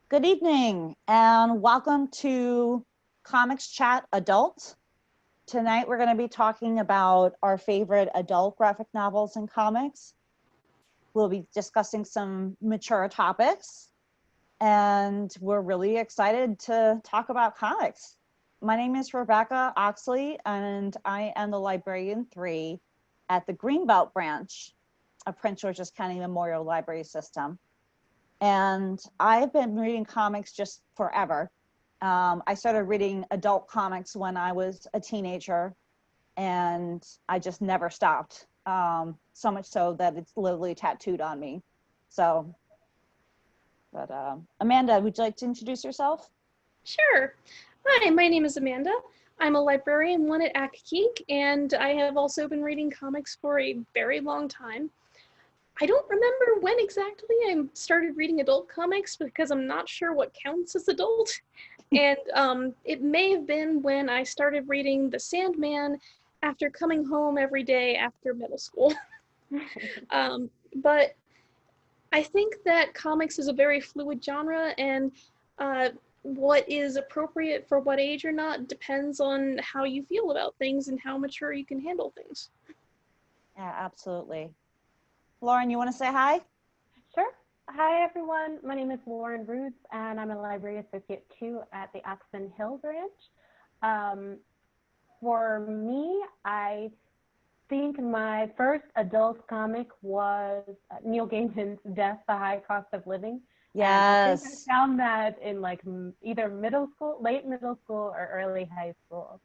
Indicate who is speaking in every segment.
Speaker 1: Good evening and welcome to ComicsChat Adult. Tonight we're going to be talking about our favorite adult graphic novels and comics. We'll be discussing some mature topics and we're really excited to talk about comics. My name is Rebecca Oxley and I am the Librarian 3 at the Greenbelt branch of Prince George's County Memorial Library System. And I've been reading comics just forever. I started reading adult comics when I was a teenager and I just never stopped. So much so that it's literally tattooed on me. So, but Amanda, would you like to introduce yourself?
Speaker 2: Sure. Hi, my name is Amanda. I'm a librarian one at Ackeek, and I have also been reading comics for a very long time. I don't remember when exactly I started reading adult comics because I'm not sure what counts as adult. And it may have been when I started reading The Sandman after coming home every day after middle school. But I think that comics is a very fluid genre, and what is appropriate for what age or not depends on how you feel about things and how mature you can handle things.
Speaker 1: Yeah, absolutely. Lauren, you want to say hi?
Speaker 3: Sure. Hi, everyone. My name is Lauren Roots, and I'm a Library Associate 2 at the Oxon Hill branch. For me, I think my first adult comic was Neil Gaiman's Death, The High Cost of Living.
Speaker 1: Yes.
Speaker 3: And I think I found that in like either middle school, late middle school, or early high school.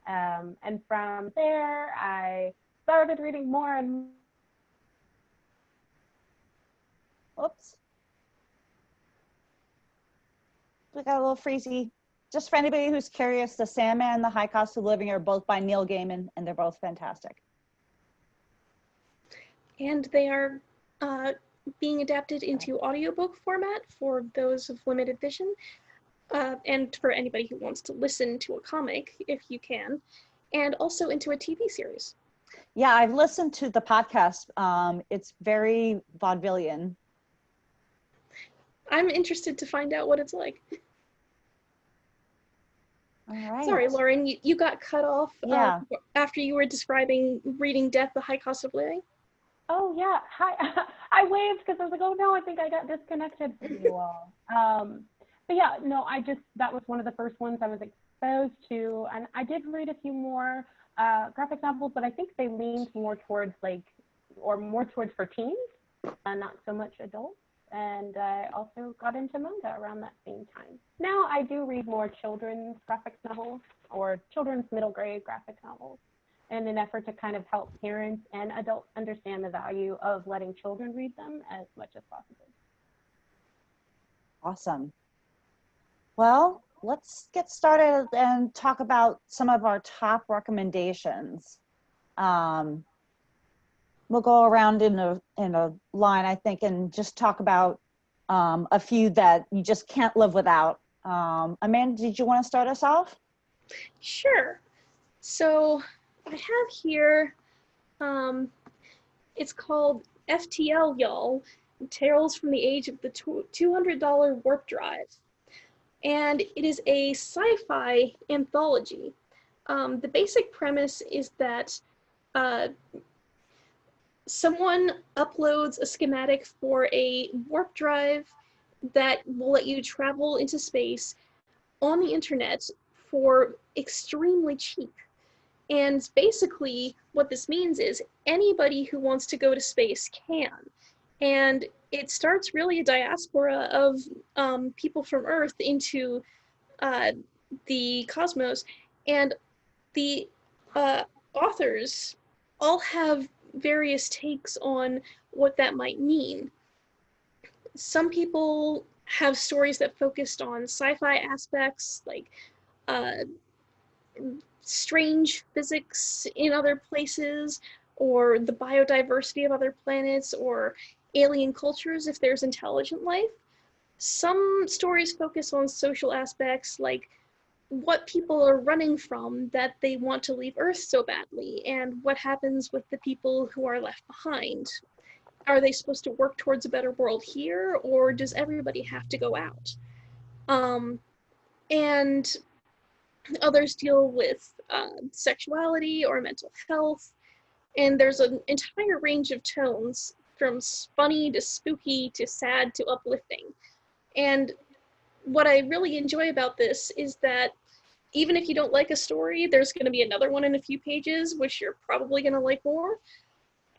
Speaker 3: And from there, I started reading more and
Speaker 1: Oops. We got a little freezy. Just for anybody who's curious, The Sandman and The High Cost of Living are both by Neil Gaiman, and they're both fantastic.
Speaker 2: And they are being adapted into audiobook format for those of limited vision, and for anybody who wants to listen to a comic, if you can, and also into a TV series.
Speaker 1: Yeah, I've listened to the podcast. It's very vaudevillian.
Speaker 2: I'm interested to find out what it's like.
Speaker 1: All right.
Speaker 2: Sorry, Lauren, you got cut off after you were describing reading Death, The High Cost of Living.
Speaker 3: Oh, yeah. Hi. I waved because I was like, oh, no, I think I got disconnected from you all. But yeah, no, that was one of the first ones I was exposed to. And I did read a few more graphic novels, but I think they leaned more towards more towards for teens, not so much adults. And I also got into manga around that same time. Now I do read more children's graphic novels or children's middle grade graphic novels in an effort to kind of help parents and adults understand the value of letting children read them as much as possible.
Speaker 1: Awesome. Well, let's get started and talk about some of our top recommendations. We'll go around in a line, I think, and just talk about a few that you just can't live without. Amanda, did you want to start us off?
Speaker 2: Sure. So I have here, it's called FTL, y'all, Tales from the Age of the $200 Warp Drive. And it is a sci-fi anthology. The basic premise is that someone uploads a schematic for a warp drive that will let you travel into space on the internet for extremely cheap. And basically what this means is anybody who wants to go to space can. And it starts really a diaspora of people from Earth into the cosmos. And the authors all have various takes on what that might mean. Some people have stories that focused on sci-fi aspects, like strange physics in other places, or the biodiversity of other planets, or alien cultures if there's intelligent life. Some stories focus on social aspects, like what people are running from that they want to leave Earth so badly, and what happens with the people who are left behind. Are they supposed to work towards a better world here, or does everybody have to go out? And others deal with sexuality or mental health. And there's an entire range of tones, from funny to spooky to sad to uplifting. And what I really enjoy about this is that even if you don't like a story, there's going to be another one in a few pages, which you're probably going to like more.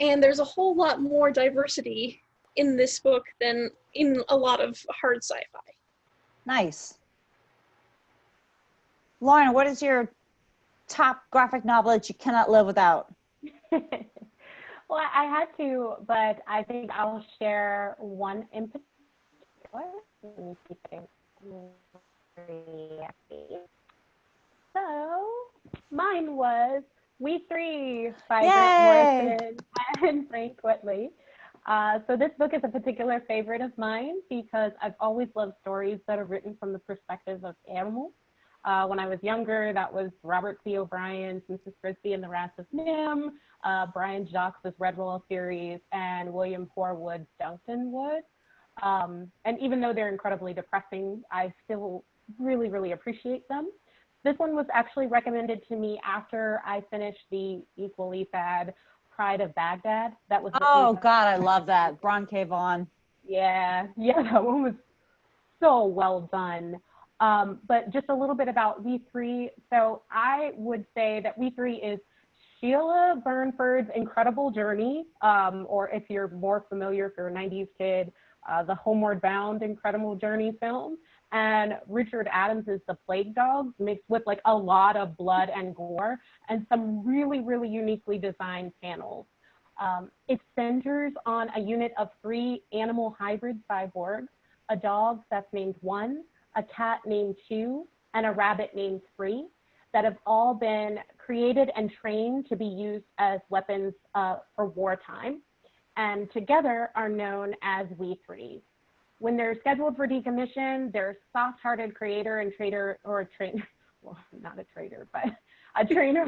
Speaker 2: And there's a whole lot more diversity in this book than in a lot of hard sci-fi.
Speaker 1: Nice. Lauren, what is your top graphic novel that you cannot live without?
Speaker 3: Well, I had to, but I think I'll share one in particular. Let me see if So mine was We Three by Grant Morrison and Frank Whitley. So this book is a particular favorite of mine because I've always loved stories that are written from the perspective of animals. When I was younger, that was Robert C. O'Brien's Mrs. Frisbee and the Wrath of Nim, Brian Jacques' Redwall series, and William Horwood's Duncanwood. And even though they're incredibly depressing, I still really, really appreciate them. This one was actually recommended to me after I finished the equally sad Pride of Baghdad. That was
Speaker 1: God, I love that. Bron K. Vaughan.
Speaker 3: Yeah, that one was so well done. But just a little bit about V3. So I would say that V3 is Sheila Burnford's incredible journey, or if you're more familiar, if you're a 90s kid, the Homeward Bound incredible journey film. And Richard Adams is The Plague Dogs, mixed with like a lot of blood and gore and some really, really uniquely designed panels. It centers on a unit of 3 animal hybrid cyborgs, a dog that's named One, a cat named Two, and a rabbit named Three, that have all been created and trained to be used as weapons for wartime, and together are known as We3. When they're scheduled for decommission, their soft-hearted creator and trainer, or trainer, well, not a trader, but a trainer,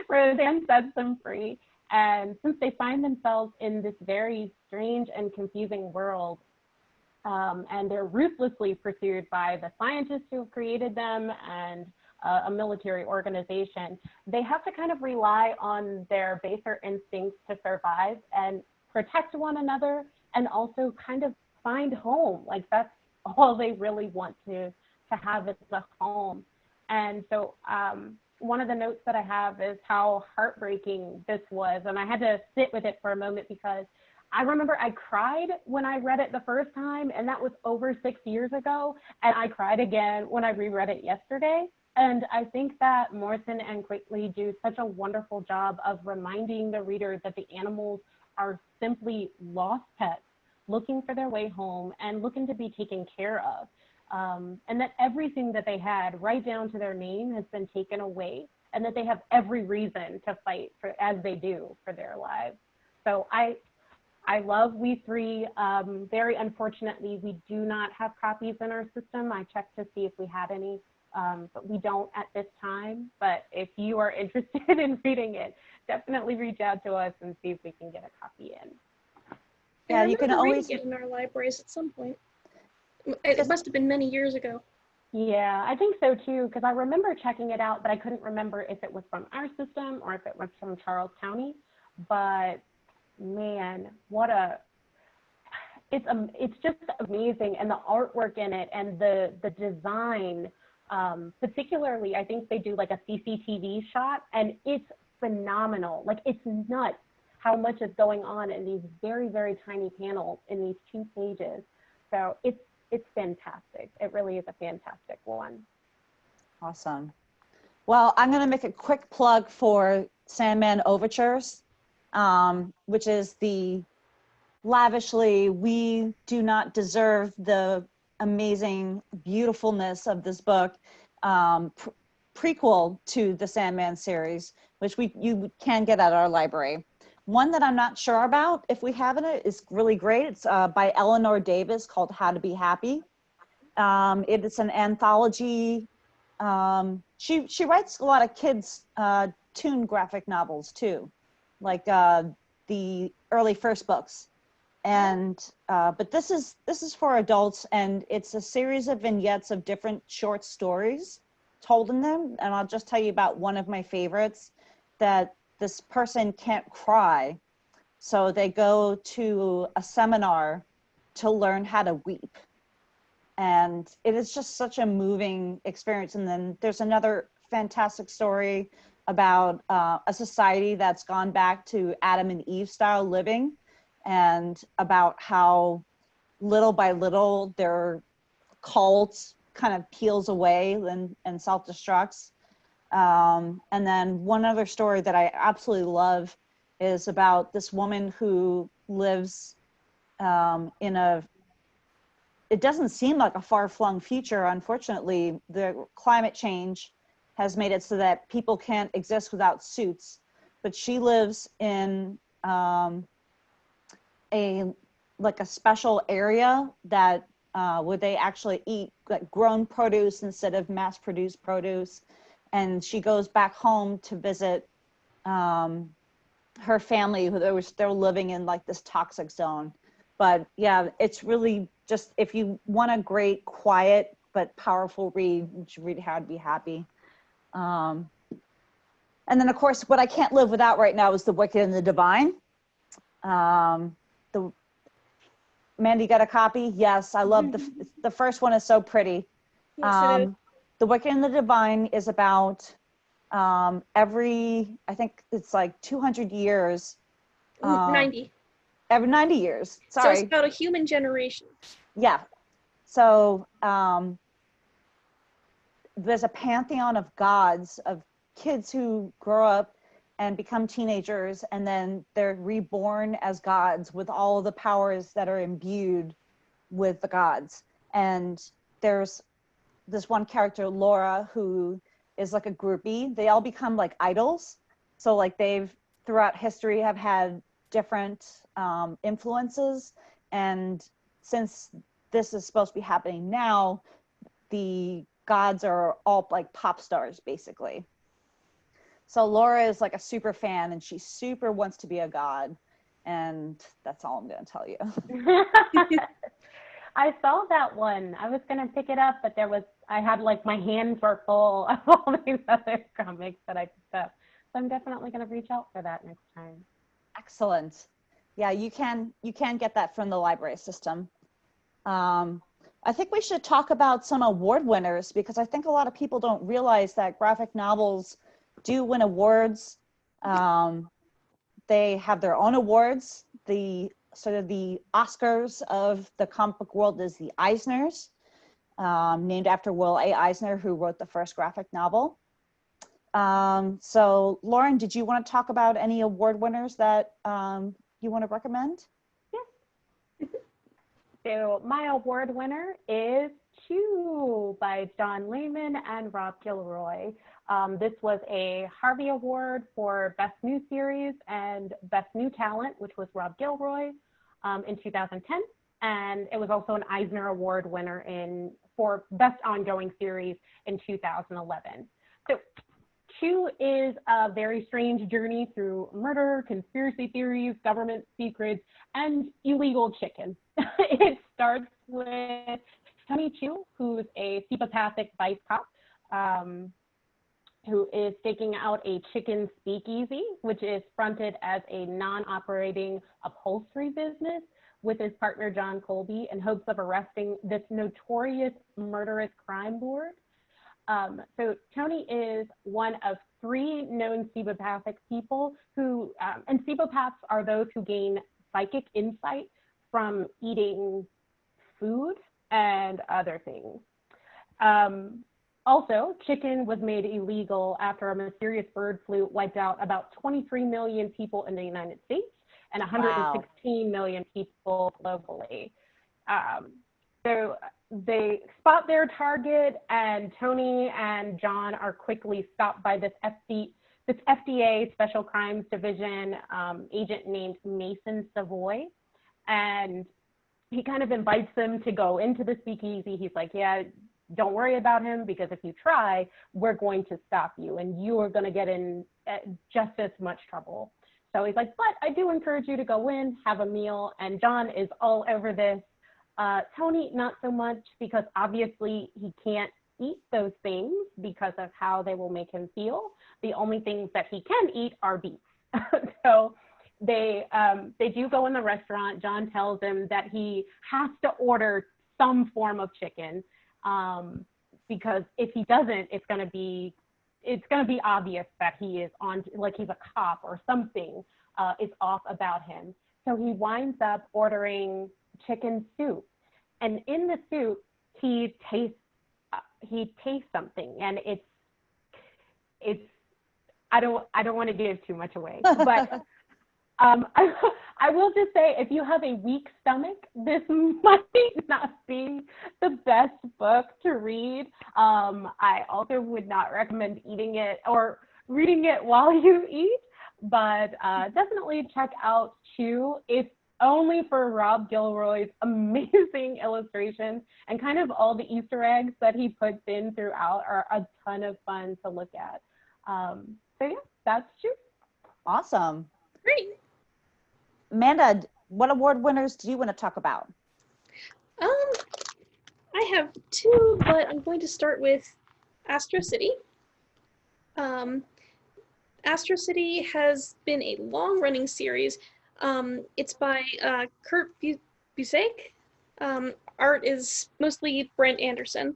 Speaker 3: Roseanne sets them free. And since they find themselves in this very strange and confusing world, and they're ruthlessly pursued by the scientists who have created them and a military organization, they have to kind of rely on their baser instincts to survive and protect one another, and also kind of find home. Like that's all they really want to have as a home. And so one of the notes that I have is how heartbreaking this was. And I had to sit with it for a moment because I remember I cried when I read it the first time, and that was over 6 years ago. And I cried again when I reread it yesterday. And I think that Morrison and Quigley do such a wonderful job of reminding the reader that the animals are simply lost pets looking for their way home and looking to be taken care of. And that everything that they had, right down to their name, has been taken away, and that they have every reason to fight for, as they do, for their lives. So I love We Three. Very unfortunately, we do not have copies in our system. I checked to see if we had any, but we don't at this time. But if you are interested in reading it, definitely reach out to us and see if we can get a copy in.
Speaker 1: Yeah, you can always
Speaker 2: get in our libraries at some point. It must have been many years ago.
Speaker 3: Yeah, I think so too, because I remember checking it out, but I couldn't remember if it was from our system or if it was from Charles County. But man, it's just amazing, and the artwork in it and the design, particularly I think they do like a CCTV shot, and it's phenomenal. Like it's nuts how much is going on in these very, very tiny panels in these 2 pages. So it's fantastic. It really is a fantastic one.
Speaker 1: Awesome. Well, I'm going to make a quick plug for Sandman Overtures, which is the lavishly, we do not deserve the amazing beautifulness of this book, prequel to the Sandman series, which you can get at our library. One that I'm not sure about, if we have it, is really great. It's by Eleanor Davis, called How to Be Happy. It is an anthology. She writes a lot of kids' toon graphic novels too, like the early first books. And but this is for adults, and it's a series of vignettes of different short stories told in them. And I'll just tell you about one of my favorites, that this person can't cry, so they go to a seminar to learn how to weep. And it is just such a moving experience. And then there's another fantastic story about a society that's gone back to Adam and Eve style living, and about how little by little their cult kind of peels away and self-destructs. And then one other story that I absolutely love is about this woman who lives in a, it doesn't seem like a far-flung future. Unfortunately, the climate change has made it so that people can't exist without suits. But she lives in a special area that where they actually eat like grown produce instead of mass-produced produce. And she goes back home to visit her family, who they're living in like this toxic zone. But yeah, it's really just, if you want a great, quiet, but powerful read, you should read How to Be Happy. And then of course, what I can't live without right now is The Wicked and the Divine. Mandy got a copy? Yes, I love the first one is so pretty.
Speaker 2: Yes, it is.
Speaker 1: The Wicked and the Divine is about every, I think it's like 200 years.
Speaker 2: 90.
Speaker 1: Every 90 years,
Speaker 2: So
Speaker 1: sorry.
Speaker 2: it's about a human generation.
Speaker 1: Yeah, so there's a pantheon of gods, of kids who grow up and become teenagers, and then they're reborn as gods with all of the powers that are imbued with the gods. And there's this one character, Laura, who is like a groupie. They all become like idols. So like they've throughout history have had different influences. And since this is supposed to be happening now, the gods are all like pop stars, basically. So Laura is like a super fan, and she super wants to be a god. And that's all I'm going to tell you.
Speaker 3: I saw that one. I was going to pick it up, but I had like my hands were full of all these other comics that I picked up. So I'm definitely going to reach out for that next time.
Speaker 1: Excellent. Yeah, you can get that from the library system. I think we should talk about some award winners, because I think a lot of people don't realize that graphic novels do win awards. They have their own awards. The sort of the Oscars of the comic book world is the Eisners, named after Will A. Eisner, who wrote the first graphic novel. So Lauren, did you want to talk about any award winners that you want to recommend?
Speaker 3: Yes. So my award winner is Chew by John Layman and Rob Gilroy. This was a Harvey Award for Best New Series and Best New Talent, which was Rob Gilroy in 2010. And it was also an Eisner Award winner for Best Ongoing Series in 2011. So Chew is a very strange journey through murder, conspiracy theories, government secrets, and illegal chicken. It starts with Tony Chew, who's a psychopathic vice cop, who is staking out a chicken speakeasy, which is fronted as a non-operating upholstery business, with his partner John Colby, in hopes of arresting this notorious murderous crime lord. So Tony is one of 3 known psychopathic people who, and psychopaths are those who gain psychic insight from eating food and other things. Also, chicken was made illegal after a mysterious bird flu wiped out about 23 million people in the United States and 116 million people globally. So they spot their target, and Tony and John are quickly stopped by this FDA Special Crimes Division agent named Mason Savoy. And he kind of invites them to go into the speakeasy. He's like, yeah, don't worry about him, because if you try, we're going to stop you and you are going to get in just as much trouble. So he's like, but I do encourage you to go in, have a meal. And John is all over this. Tony, not so much, because obviously he can't eat those things because of how they will make him feel. The only things that he can eat are beets. So they do go in the restaurant. John tells him that he has to order some form of chicken, because if he doesn't, it's gonna be obvious that he is on, like he's a cop or something is off about him. So he winds up ordering chicken soup, and in the soup he tastes something, and it's I don't want to give too much away, but I will just say, if you have a weak stomach, this might not be the best book to read. I also would not recommend eating it or reading it while you eat, but definitely check out Chew. It's only for Rob Gilroy's amazing illustrations, and kind of all the Easter eggs that he puts in throughout are a ton of fun to look at. So yeah, that's Chew.
Speaker 1: Awesome.
Speaker 2: Great.
Speaker 1: Amanda, what award winners do you want to talk about?
Speaker 2: I have two, but I'm going to start with Astro City. Astro City has been a long-running series. It's by Kurt Busiek. Art is mostly Brent Anderson.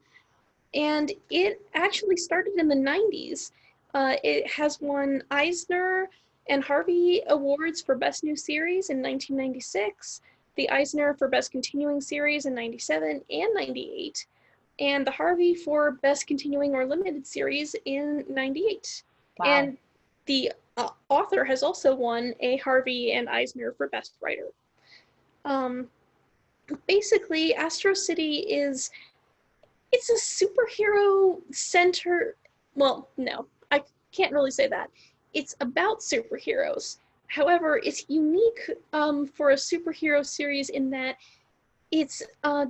Speaker 2: And it actually started in the 90s. It has won Eisner and Harvey Awards for Best New Series in 1996, the Eisner for Best Continuing Series in 97 and 98, and the Harvey for Best Continuing or Limited Series in 98.
Speaker 1: Wow.
Speaker 2: And the author has also won a Harvey and Eisner for Best Writer. Basically, Astro City it's a superhero center. Well, no, I can't really say that. It's about superheroes. However, it's unique for a superhero series in that it's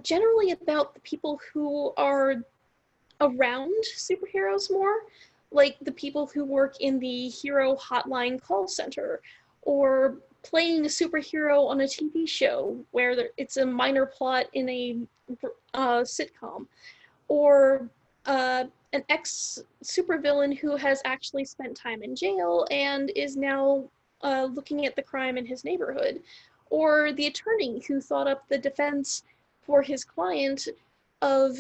Speaker 2: generally about the people who are around superheroes more, like the people who work in the hero hotline call center, or playing a superhero on a TV show where it's a minor plot in a sitcom, or an ex-supervillain who has actually spent time in jail and is now looking at the crime in his neighborhood, or the attorney who thought up the defense for his client of,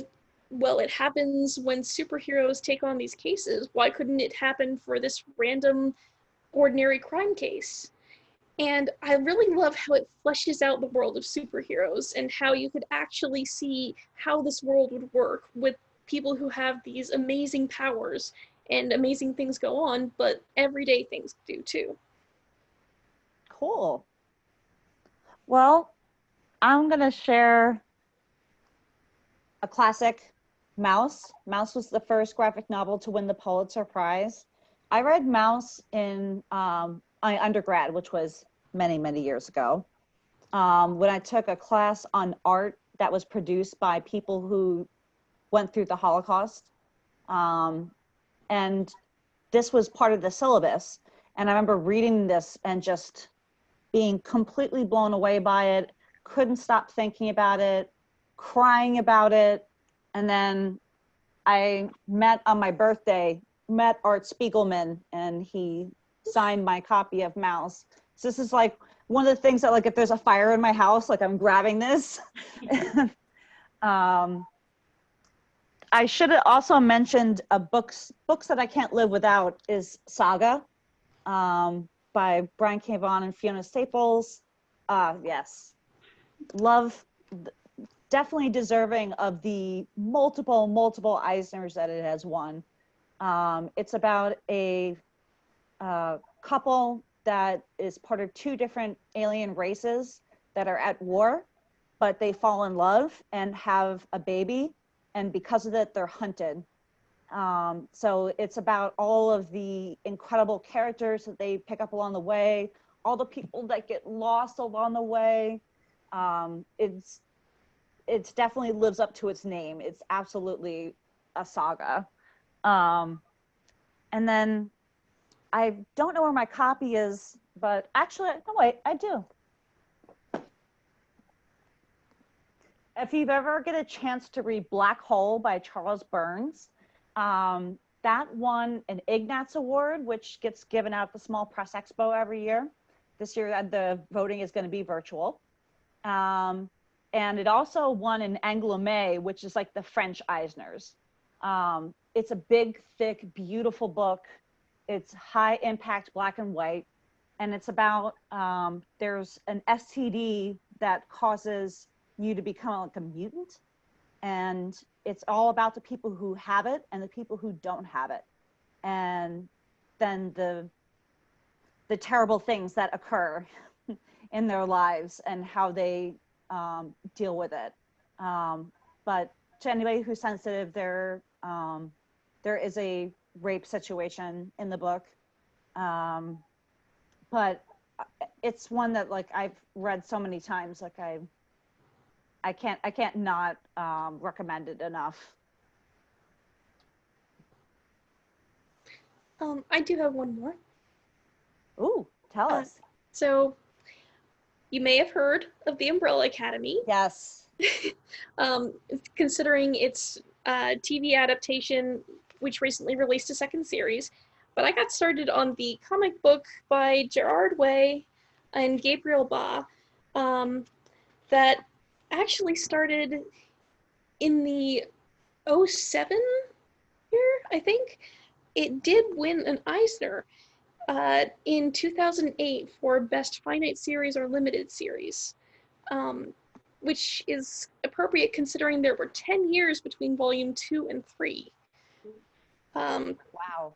Speaker 2: well, it happens when superheroes take on these cases. Why couldn't it happen for this random, ordinary crime case? And I really love how it fleshes out the world of superheroes and how you could actually see how this world would work with people who have these amazing powers and amazing things go on, but everyday things do too.
Speaker 1: Cool. Well, I'm going to share a classic, Mouse. Mouse was the first graphic novel to win the Pulitzer Prize. I read Mouse in my undergrad, which was many, many years ago, when I took a class on art that was produced by people who went through the Holocaust. And this was part of the syllabus. And I remember reading this and just being completely blown away by it, couldn't stop thinking about it, crying about it. And then I on my birthday, met Art Spiegelman, and he signed my copy of Mouse. So this is like one of the things that, like, if there's a fire in my house, like I'm grabbing this. I should have also mentioned books that I can't live without is Saga, by Brian K. Vaughan and Fiona Staples. Yes, love, definitely deserving of the multiple Eisners that it has won. It's about a couple that is part of two different alien races that are at war, but they fall in love and have a baby. And because of that, they're hunted. So it's about all of the incredible characters that they pick up along the way, all the people that get lost along the way. It's definitely lives up to its name. It's absolutely a saga. And then I don't know where my copy is but actually, no, wait, I do. If you've ever get a chance to read Black Hole by Charles Burns, that won an Ignatz Award, which gets given out at the Small Press Expo every year. This year, the voting is going to be virtual. And it also won an Angoulême, which is like the French Eisners. It's a big, thick, beautiful book. It's high impact black and white. And it's about, there's an STD that causes you to become like a mutant. And it's all about the people who have it and the people who don't have it. And then the terrible things that occur in their lives and how they deal with it. But to anybody who's sensitive, there is a rape situation in the book. But it's one that like I've read so many times, like I can't not recommend it enough.
Speaker 2: I do have one more.
Speaker 1: Ooh, tell us.
Speaker 2: So you may have heard of the Umbrella Academy.
Speaker 1: Yes.
Speaker 2: Considering its TV adaptation, which recently released a second series. But I got started on the comic book by Gerard Way and Gabriel Ba that actually started in the 07 year, I think. It did win an Eisner in 2008 for Best Finite Series or Limited Series, which is appropriate considering there were 10 years between Volume 2 and 3.
Speaker 1: Wow.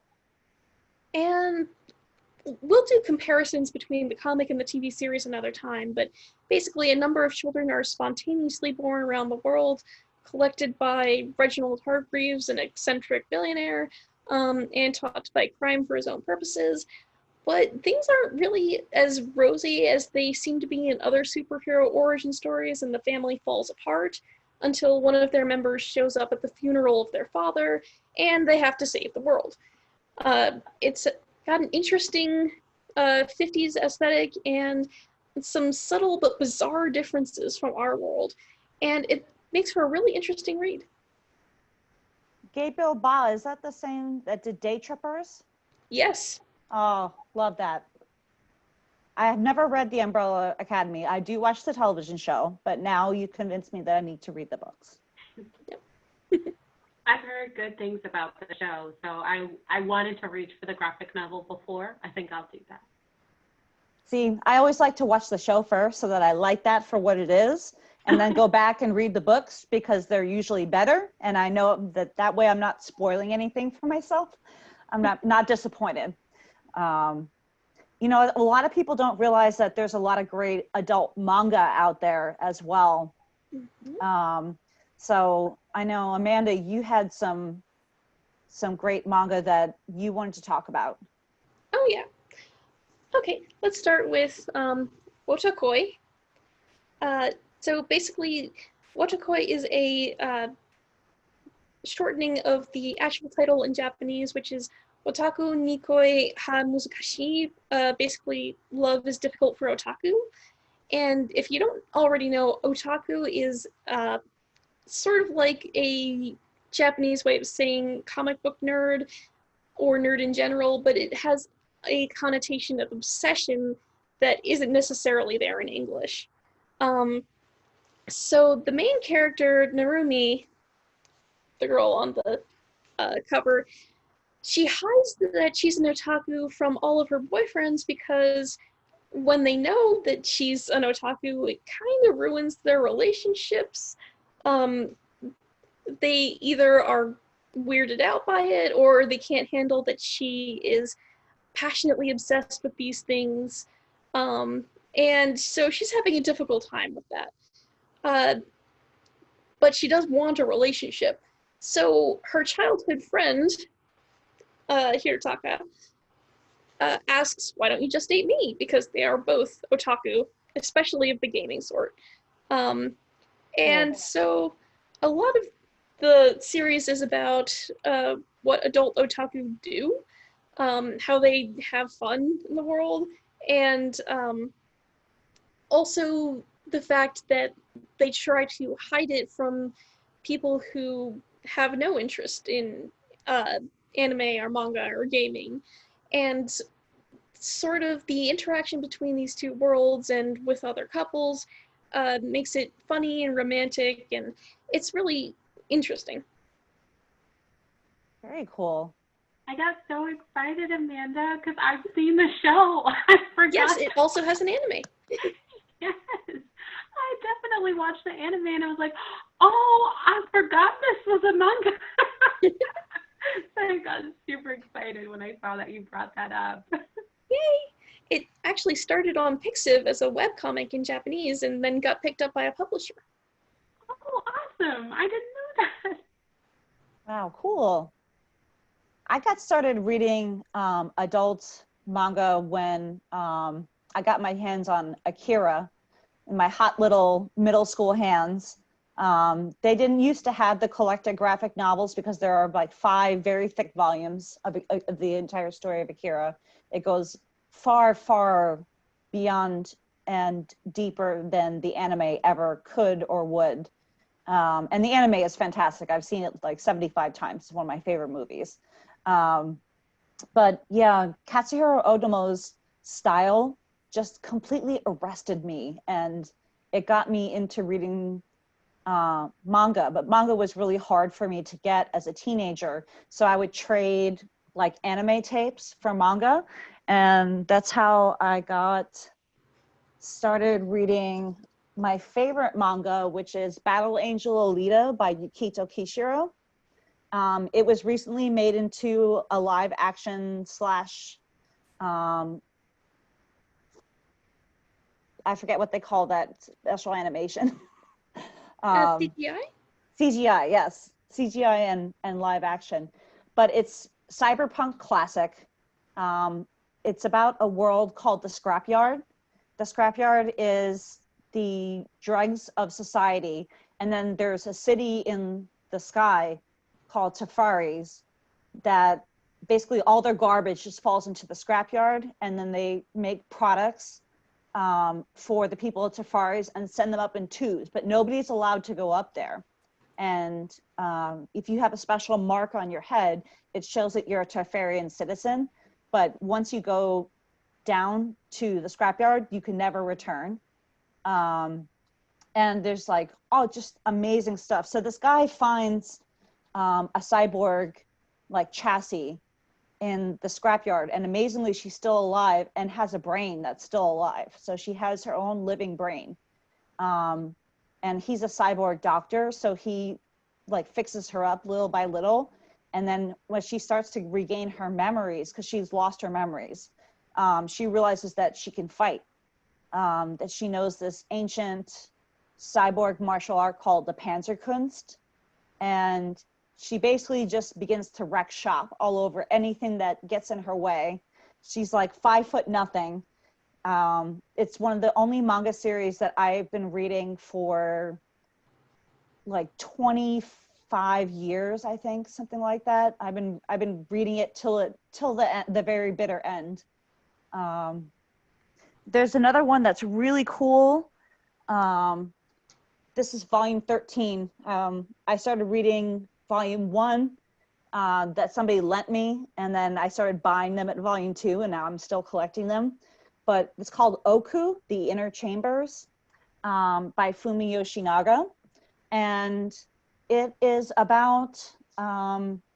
Speaker 2: And we'll do comparisons between the comic and the TV series another time, but basically a number of children are spontaneously born around the world, collected by Reginald Hargreaves, an eccentric billionaire, and taught to fight crime for his own purposes. But things aren't really as rosy as they seem to be in other superhero origin stories, and the family falls apart until one of their members shows up at the funeral of their father, and they have to save the world. It's got an interesting 50s aesthetic and some subtle but bizarre differences from our world, and it makes for a really interesting read.
Speaker 1: Gabriel Ba, is that the same that did Day Trippers?
Speaker 2: Yes.
Speaker 1: Oh, love that. I have never read The Umbrella Academy. I do watch the television show, but now you convinced me that I need to read the books.
Speaker 2: Yep.
Speaker 3: I've heard good things about the show, so I wanted to reach for the graphic novel before. I think I'll do that.
Speaker 1: See, I always like to watch the show first so that I like that for what it is, and then go back and read the books because they're usually better. And I know that way I'm not spoiling anything for myself. I'm not disappointed. You know, a lot of people don't realize that there's a lot of great adult manga out there as well. Mm-hmm. So I know, Amanda, you had some great manga that you wanted to talk about.
Speaker 2: Oh, yeah. Okay, let's start with Wotakoi. So basically, Wotakoi is a shortening of the actual title in Japanese, which is Otaku Nikoi ha Muzukashi. Basically, love is difficult for otaku. And if you don't already know, otaku is sort of like a Japanese way of saying comic book nerd or nerd in general, but it has a connotation of obsession that isn't necessarily there in English. So the main character, Narumi, the girl on the cover, she hides that she's an otaku from all of her boyfriends because when they know that she's an otaku, it kind of ruins their relationships. They either are weirded out by it or they can't handle that she is passionately obsessed with these things. And so she's having a difficult time with that. But she does want a relationship. So her childhood friend, Hirotaka, asks, why don't you just date me? Because they are both otaku, especially of the gaming sort. And so a lot of the series is about what adult otaku do, how they have fun in the world, And also the fact that they try to hide it from people who have no interest in anime or manga or gaming. And sort of the interaction between these two worlds and with other couples makes it funny and romantic, and it's really interesting.
Speaker 1: Very cool.
Speaker 3: I got so excited, Amanda, because I've seen the show. I forgot.
Speaker 2: Yes, it also has an anime.
Speaker 3: Yes. I definitely watched the anime and I was like, oh, I forgot this was a manga. So I got super excited when I saw that you brought that up.
Speaker 2: Yay! It actually started on Pixiv as a webcomic in Japanese and then got picked up by a publisher.
Speaker 3: Oh, awesome. I didn't know that.
Speaker 1: Wow, cool. I got started reading adult manga when I got my hands on Akira in my hot little middle school hands. They didn't used to have the collected graphic novels because there are like 5 very thick volumes of the entire story of Akira. It goes far, far beyond and deeper than the anime ever could or would. And the anime is fantastic. I've seen it like 75 times. It's one of my favorite movies. But yeah, Katsuhiro Otomo's style just completely arrested me, and it got me into reading manga. But manga was really hard for me to get as a teenager, so I would trade like anime tapes for manga, and that's how I got started reading my favorite manga, which is Battle Angel Alita by Yukito Kishiro. It was recently made into a live action slash, I forget what they call that special animation.
Speaker 2: CGI?
Speaker 1: CGI, yes. CGI and live action. But it's cyberpunk classic. It's about a world called the Scrapyard. The Scrapyard is the dregs of society. And then there's a city in the sky called Tafaris that basically all their garbage just falls into the scrapyard, and then they make products for the people at Tafaris and send them up in tubes, but nobody's allowed to go up there. And if you have a special mark on your head, it shows that you're a Tafarian citizen. But once you go down to the scrapyard, you can never return. And there's like, oh, just amazing stuff. So this guy finds a cyborg like chassis in the scrapyard, and amazingly she's still alive and has a brain that's still alive. So she has her own living brain. And he's a cyborg doctor, so he like fixes her up little by little. And then when she starts to regain her memories, because she's lost her memories, she realizes that she can fight, that she knows this ancient cyborg martial art called the Panzerkunst. And she basically just begins to wreck shop all over anything that gets in her way. She's like 5'0". It's one of the only manga series that I've been reading for like 25 years, I think, something like that. I've been reading it till the very bitter end. There's another one that's really cool. This is volume 13. I started reading volume 1 that somebody lent me, and then I started buying them at volume 2, and now I'm still collecting them. But it's called Oku, The Inner Chambers, by Fumi Yoshinaga. And it is about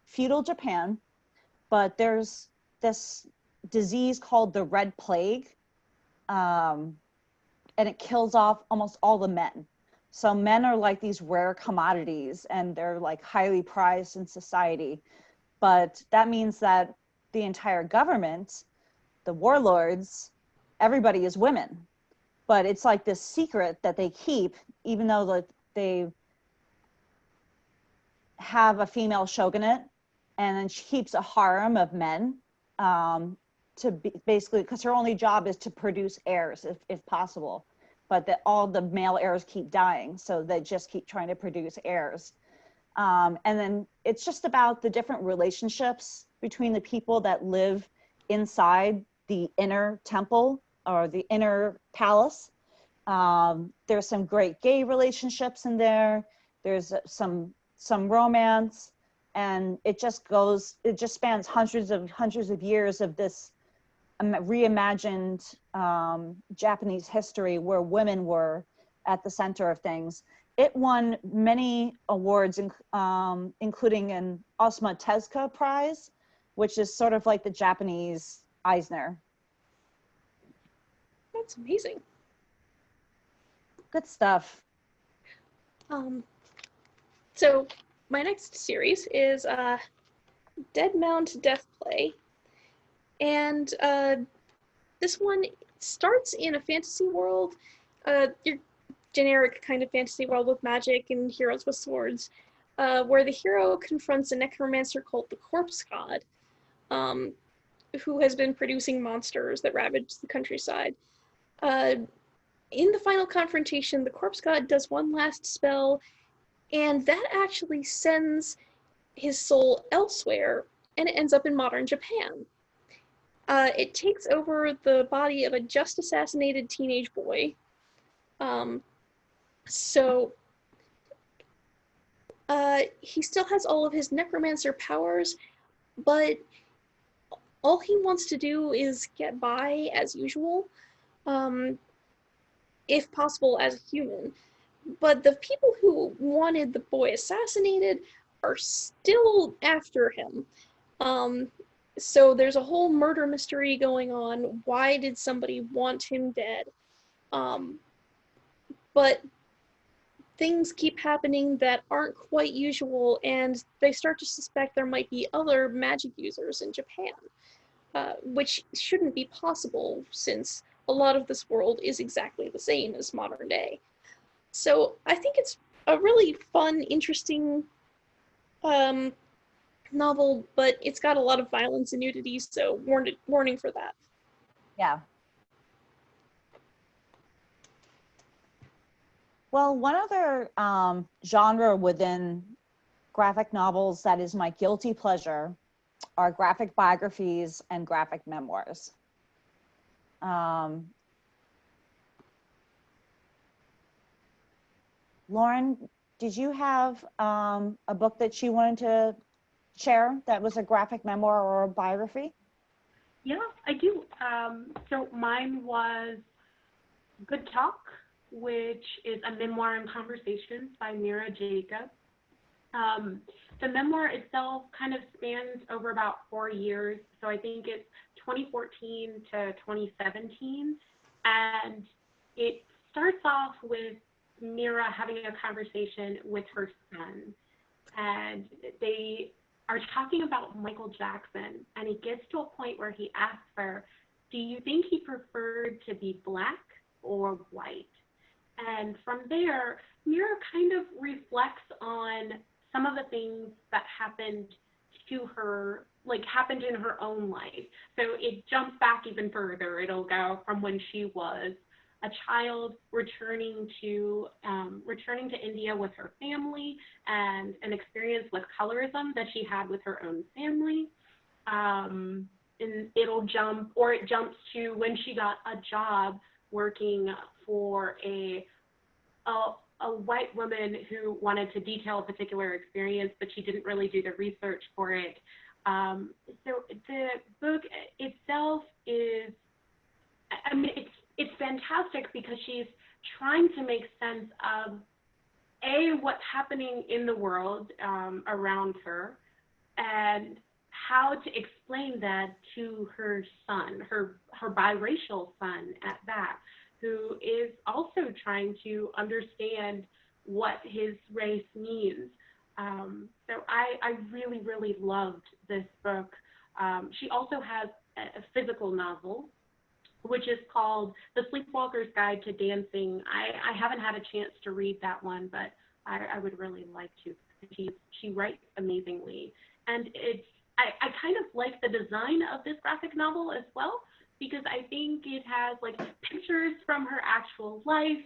Speaker 1: feudal Japan, but there's this disease called the Red Plague, and it kills off almost all the men. So men are like these rare commodities, and they're like highly prized in society. But that means that the entire government, the warlords, everybody is women. But it's like this secret that they keep, even though they have a female shogunate, and then she keeps a harem of men to be, basically, because her only job is to produce heirs if possible. But that all the male heirs keep dying, so they just keep trying to produce heirs. And then it's just about the different relationships between the people that live inside the inner temple or the inner palace. There's some great gay relationships in there. There's some romance, and it just spans hundreds of years of this reimagined Japanese history where women were at the center of things. It won many awards, including an Osama Tezuka Prize, which is sort of like the Japanese Eisner.
Speaker 2: That's amazing.
Speaker 1: Good stuff.
Speaker 2: So my next series is Dead Mount Death Play. And this one starts in a fantasy world, your generic kind of fantasy world with magic and heroes with swords, where the hero confronts a necromancer called the Corpse God, who has been producing monsters that ravage the countryside. In the final confrontation, the Corpse God does one last spell, and that actually sends his soul elsewhere, and it ends up in modern Japan. It takes over the body of a just assassinated teenage boy. He still has all of his necromancer powers, but all he wants to do is get by as usual, if possible as a human. But the people who wanted the boy assassinated are still after him. So there's a whole murder mystery going on. Why did somebody want him dead? But things keep happening that aren't quite usual, and they start to suspect there might be other magic users in Japan, which shouldn't be possible since a lot of this world is exactly the same as modern day. So I think it's a really fun, interesting novel, but it's got a lot of violence and nudity, so warning for that.
Speaker 1: Yeah. Well, one other genre within graphic novels that is my guilty pleasure are graphic biographies and graphic memoirs. Lauren, did you have a book that you wanted to share that was a graphic memoir or a biography?
Speaker 3: Yeah, I do. So mine was Good Talk, which is a memoir and conversations by Mira Jacob. The memoir itself kind of spans over about 4 years. So I think it's 2014 to 2017. And it starts off with Mira having a conversation with her son. And they are talking about Michael Jackson. And he gets to a point where he asks her, do you think he preferred to be black or white? And from there, Mira kind of reflects on some of the things that happened to her, like happened in her own life. So it jumps back even further. It'll go from when she was a child returning to India with her family and an experience with colorism that she had with her own family. And it jumps to when she got a job working for a white woman who wanted to detail a particular experience, but she didn't really do the research for it. So the book itself is, I mean, it's fantastic because she's trying to make sense of what's happening in the world around her, and how to explain that to her son, her biracial son at that, who is also trying to understand what his race means. So I really, really loved this book. She also has a physical novel, which is called The Sleepwalker's Guide to Dancing. I haven't had a chance to read that one, but I would really like to. She writes amazingly. And I kind of like the design of this graphic novel as well, because I think it has like pictures from her actual life,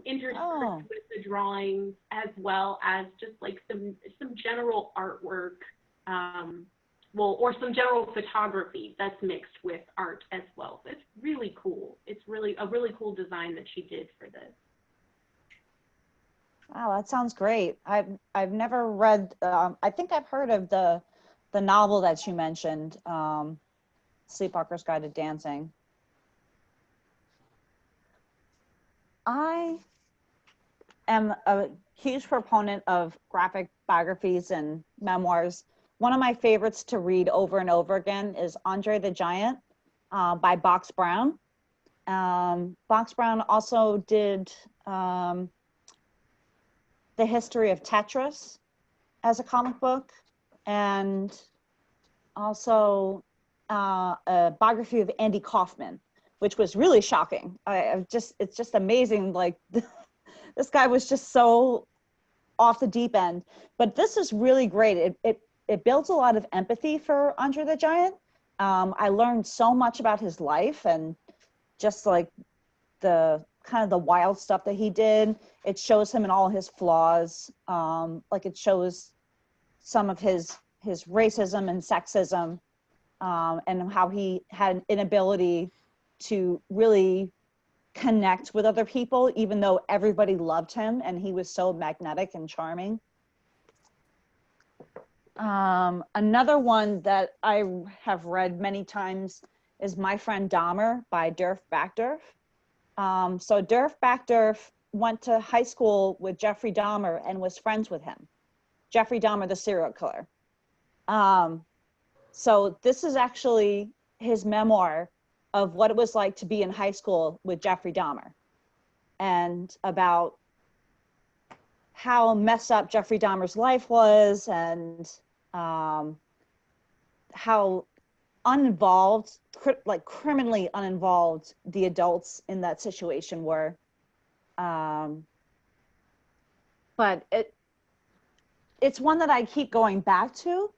Speaker 3: interspersed with the drawings, as well as just like some general artwork well, or some general photography that's mixed with art as well. So it's really cool. It's really a really cool design that she did for this.
Speaker 1: Wow, that sounds great. I've never read. I think I've heard of the novel that you mentioned, Sleepwalker's Guide to Dancing. I am a huge proponent of graphic biographies and memoirs. One of my favorites to read over and over again is Andre the Giant by Box Brown. Box Brown also did The History of Tetris as a comic book, and also a biography of Andy Kaufman, which was really shocking. It's just amazing. Like this guy was just so off the deep end, but this is really great. It builds a lot of empathy for Andre the Giant. I learned so much about his life and just like the kind of the wild stuff that he did. It shows him in all his flaws. Like it shows some of his racism and sexism, and how he had an inability to really connect with other people, even though everybody loved him and he was so magnetic and charming. Another one that I have read many times is My Friend Dahmer by Durf Backdurf. So Durf Backdurf went to high school with Jeffrey Dahmer and was friends with him. Jeffrey Dahmer, the serial killer. So this is actually his memoir of what it was like to be in high school with Jeffrey Dahmer, and about how messed up Jeffrey Dahmer's life was, and how uninvolved, like criminally uninvolved, the adults in that situation were. But it's one that I keep going back to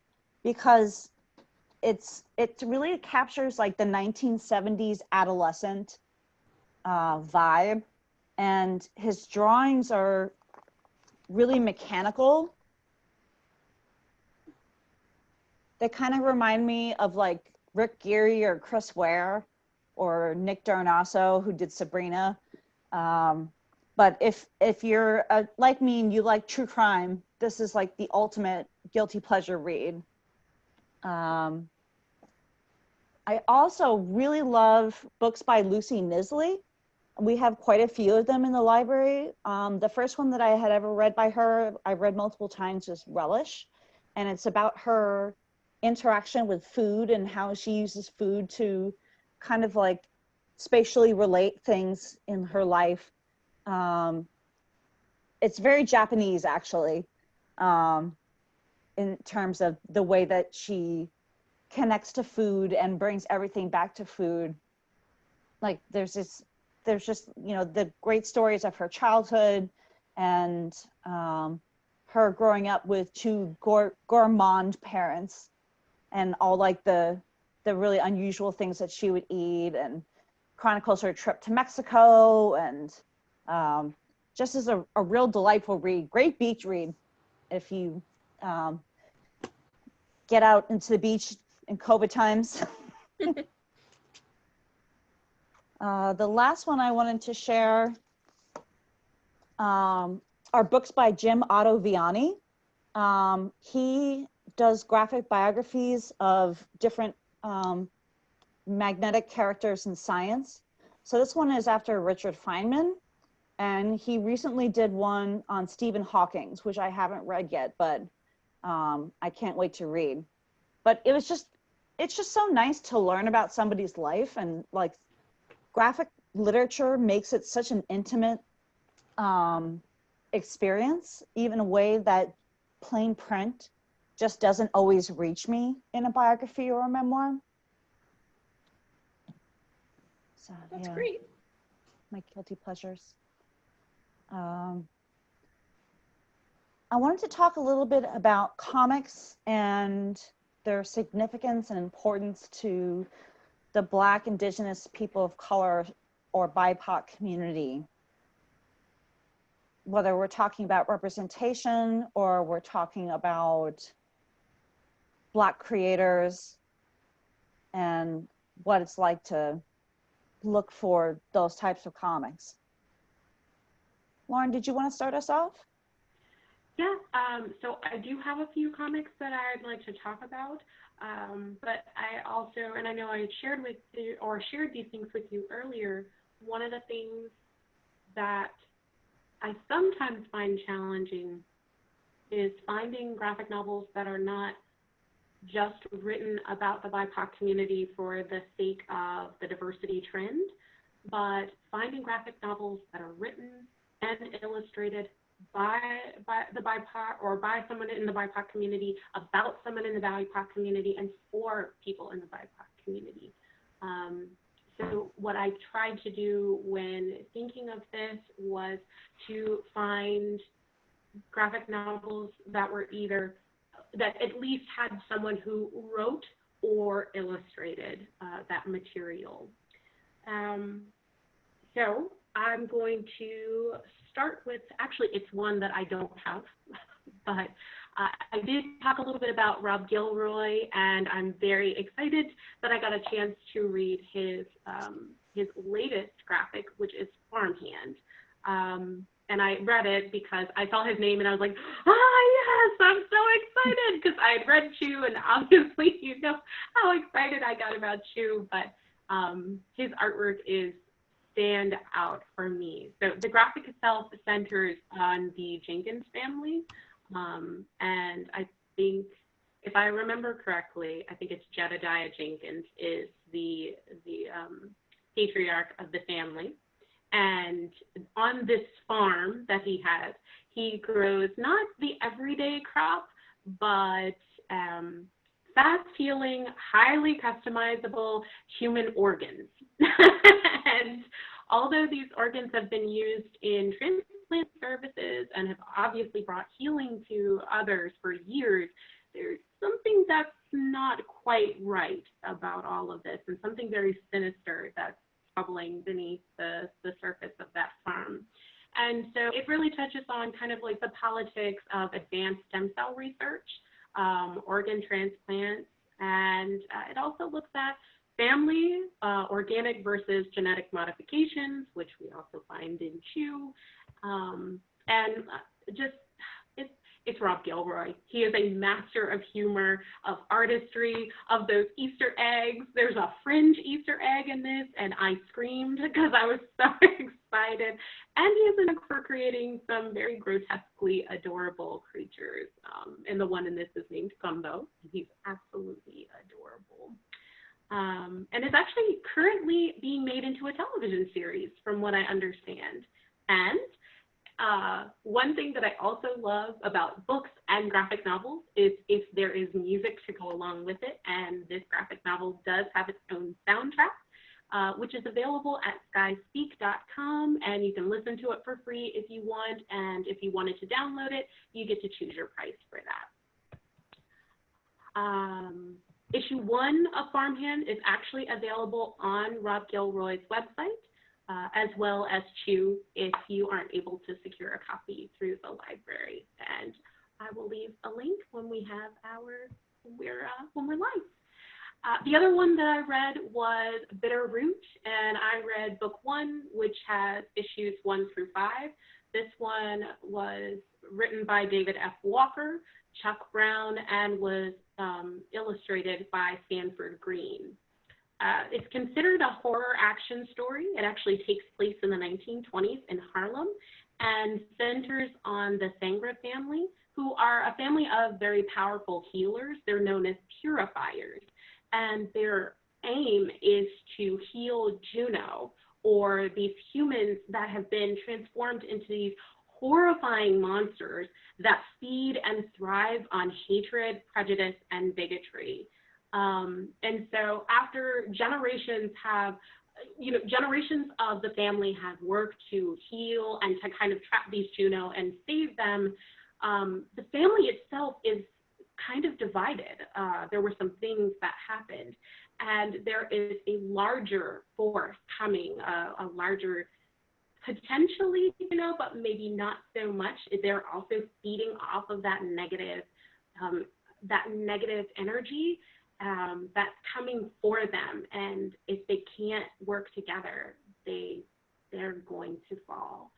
Speaker 1: because it really captures like the 1970s adolescent vibe, and his drawings are really mechanical. They kind of remind me of like Rick Geary or Chris Ware or Nick Darnasso, who did Sabrina. But if you're like me and you like true crime, this is like the ultimate guilty pleasure read. I also really love books by Lucy Nisley. We have quite a few of them in the library. The first one that I had ever read by her, I read multiple times, was Relish. And it's about her interaction with food and how she uses food to kind of like spatially relate things in her life. It's very Japanese, actually, in terms of the way that she connects to food and brings everything back to food. Like there's just, you know, the great stories of her childhood and her growing up with two gourmand parents, and all like the really unusual things that she would eat, and chronicles her trip to Mexico, and just is a real delightful read. Great beach read if you get out into the beach in COVID times. The last one I wanted to share are books by Jim Ottaviani. He does graphic biographies of different magnetic characters in science. So this one is after Richard Feynman, and he recently did one on Stephen Hawking, which I haven't read yet, but I can't wait to read. But it's just so nice to learn about somebody's life, and like graphic literature makes it such an intimate experience, even a way that plain print just doesn't always reach me in a biography or a memoir. So
Speaker 2: That's
Speaker 1: yeah,
Speaker 2: great.
Speaker 1: my guilty pleasures. I wanted to talk a little bit about comics and their significance and importance to the Black, Indigenous, people of color, or BIPOC community. Whether we're talking about representation or we're talking about Black creators and what it's like to look for those types of comics. Lauren, did you want to start us off?
Speaker 3: Yeah, so I do have a few comics that I'd like to talk about, but I also, and I know I shared with you, or shared these things with you earlier, one of the things that I sometimes find challenging is finding graphic novels that are not just written about the BIPOC community for the sake of the diversity trend, but finding graphic novels that are written and illustrated by the BIPOC or by someone in the BIPOC community, about someone in the BIPOC community, and for people in the BIPOC community. So what I tried to do when thinking of this was to find graphic novels that were either, that at least had someone who wrote or illustrated that material. So I'm going to start with, actually it's one that I don't have, but I did talk a little bit about Rob Gilroy, and I'm very excited that I got a chance to read his latest graphic, which is Farmhand. And I read it because I saw his name and I was like, yes, I'm so excited, because I had read Chew, and obviously you know how excited I got about Chew, but his artwork is stand out for me. So the graphic itself centers on the Jenkins family, and I think, if I remember correctly, I think it's Jedediah Jenkins is the patriarch of the family. And on this farm that he has, he grows not the everyday crop, but fast-healing, highly customizable human organs. And although these organs have been used in transplant services and have obviously brought healing to others for years, there's something that's not quite right about all of this, and something very sinister that's bubbling beneath the surface of that farm. And so it really touches on kind of like the politics of advanced stem cell research, organ transplants, and it also looks at family, organic versus genetic modifications, which we also find in Chew, and just, it's Rob Gilroy. He is a master of humor, of artistry, of those Easter eggs. There's a fringe Easter egg in this, and I screamed because I was so excited. And he is a knack for creating some very grotesquely adorable creatures. And the one in this is named Gumbo. He's absolutely adorable. And it's actually currently being made into a television series, from what I understand. And one thing that I also love about books and graphic novels is if there is music to go along with it, and this graphic novel does have its own soundtrack, which is available at skyspeak.com, and you can listen to it for free if you want, and if you wanted to download it, you get to choose your price for that. Issue 1 of Farmhand is actually available on Rob Gilroy's website, as well as Chew if you aren't able to secure a copy through the library. And I will leave a link when we have when we're live. The other one that I read was Bitter Root, and I read book 1, which has issues 1 through 5. This one was written by David F. Walker, Chuck Brown, and was illustrated by Sanford Green. It's considered a horror action story. It actually takes place in the 1920s in Harlem and centers on the Sangra family, who are a family of very powerful healers. They're known as purifiers, and their aim is to heal Juno, or these humans that have been transformed into these horrifying monsters that feed and thrive on hatred, prejudice, and bigotry. And so after generations generations of the family have worked to heal and to kind of trap these Juno and save them, the family itself is kind of divided. There were some things that happened, and there is a larger force coming, a larger, potentially, but maybe not so much. They're also feeding off of that negative
Speaker 4: that negative energy that's coming for them. And if they can't work together, they're going to fall.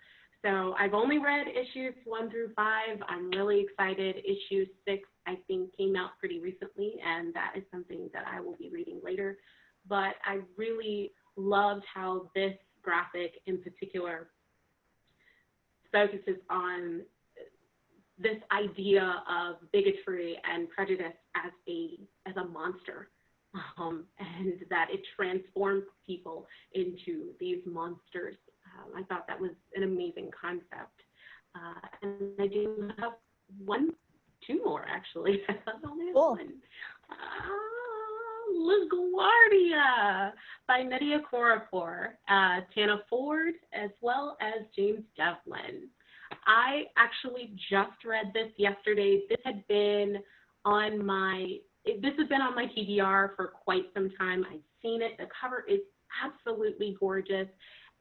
Speaker 4: So I've only read issues 1 through 5. I'm really excited. Issue 6, I think, came out pretty recently, and that is something that I will be reading later. But I really loved how this graphic in particular focuses on this idea of bigotry and prejudice as a monster, and that it transforms people into these monsters. I thought that was an amazing concept. And I do have 2 more actually. I only have
Speaker 1: Cool.
Speaker 4: one. LaGuardia by Nydia Corapour, Tana Ford, as well as James Devlin. I actually just read this yesterday. This has been on my TBR for quite some time. I've seen it. The cover is absolutely gorgeous.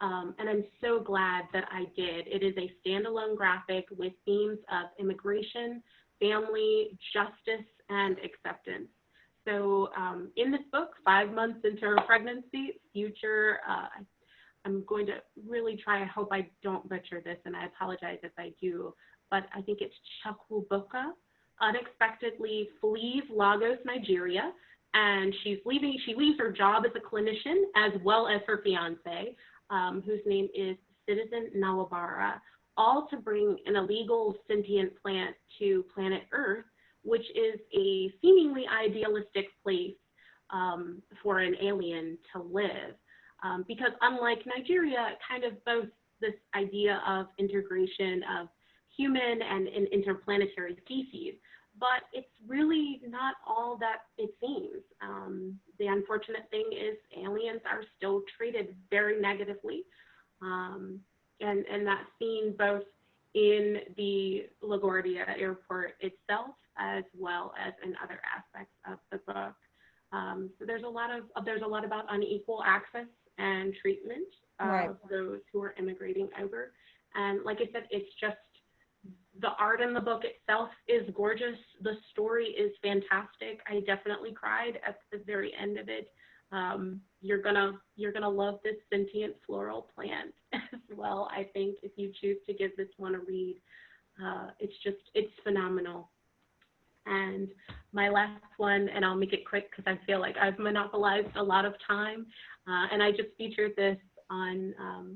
Speaker 4: And I'm so glad that I did. It is a standalone graphic with themes of immigration, family, justice, and acceptance. So in this book, 5 months into her pregnancy, Future, I'm going to really try. I hope I don't butcher this, and I apologize if I do, but I think it's Chukwubuka unexpectedly flees Lagos, Nigeria, and she leaves her job as a clinician as well as her fiance, whose name is Citizen Nawabara, all to bring an illegal sentient plant to planet Earth, which is a seemingly idealistic place for an alien to live. Because unlike Nigeria, it kind of boasts this idea of integration of human and interplanetary species, but it's really not all that it seems. The unfortunate thing is aliens are still treated very negatively, and that's seen both in the LaGuardia airport itself as well as in other aspects of the book. So there's a lot about unequal access and treatment of those who are immigrating over. And like I said, it's just the art in the book itself is gorgeous. The story is fantastic. I definitely cried at the very end of it. You're gonna love this sentient floral plant as well. I think if you choose to give this one a read, it's phenomenal. And my last one, and I'll make it quick because I feel like I've monopolized a lot of time, and I just featured this on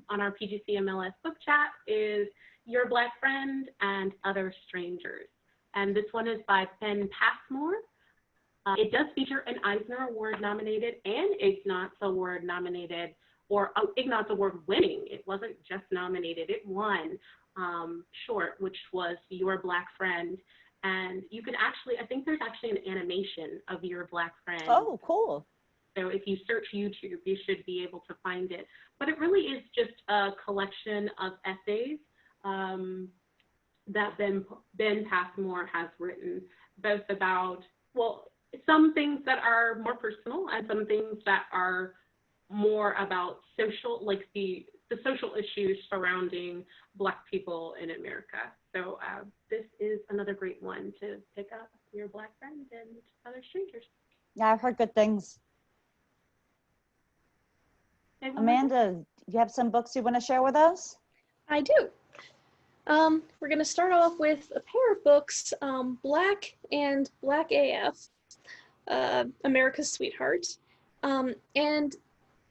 Speaker 4: our PGCMLS book chat, is Your Black Friend and Other Strangers. And this one is by Ben Passmore. It does feature an Eisner Award nominated and Ignatz Award nominated, or Ignatz Award winning. It wasn't just nominated, it won short, which was Your Black Friend. And you can actually, I think there's actually an animation of Your Black Friend.
Speaker 1: Oh, cool.
Speaker 4: So if you search YouTube, you should be able to find it. But it really is just a collection of essays that Ben Passmore has written, both about, well, some things that are more personal and some things that are more about social, like the social issues surrounding Black people in America. So this is another great one to pick up, Your Black Friend and Other Strangers.
Speaker 1: Yeah, I've heard good things. Amanda, you have some books you want to share with us?
Speaker 2: I do. We're going to start off with a pair of books, Black and Black AF, America's Sweetheart. And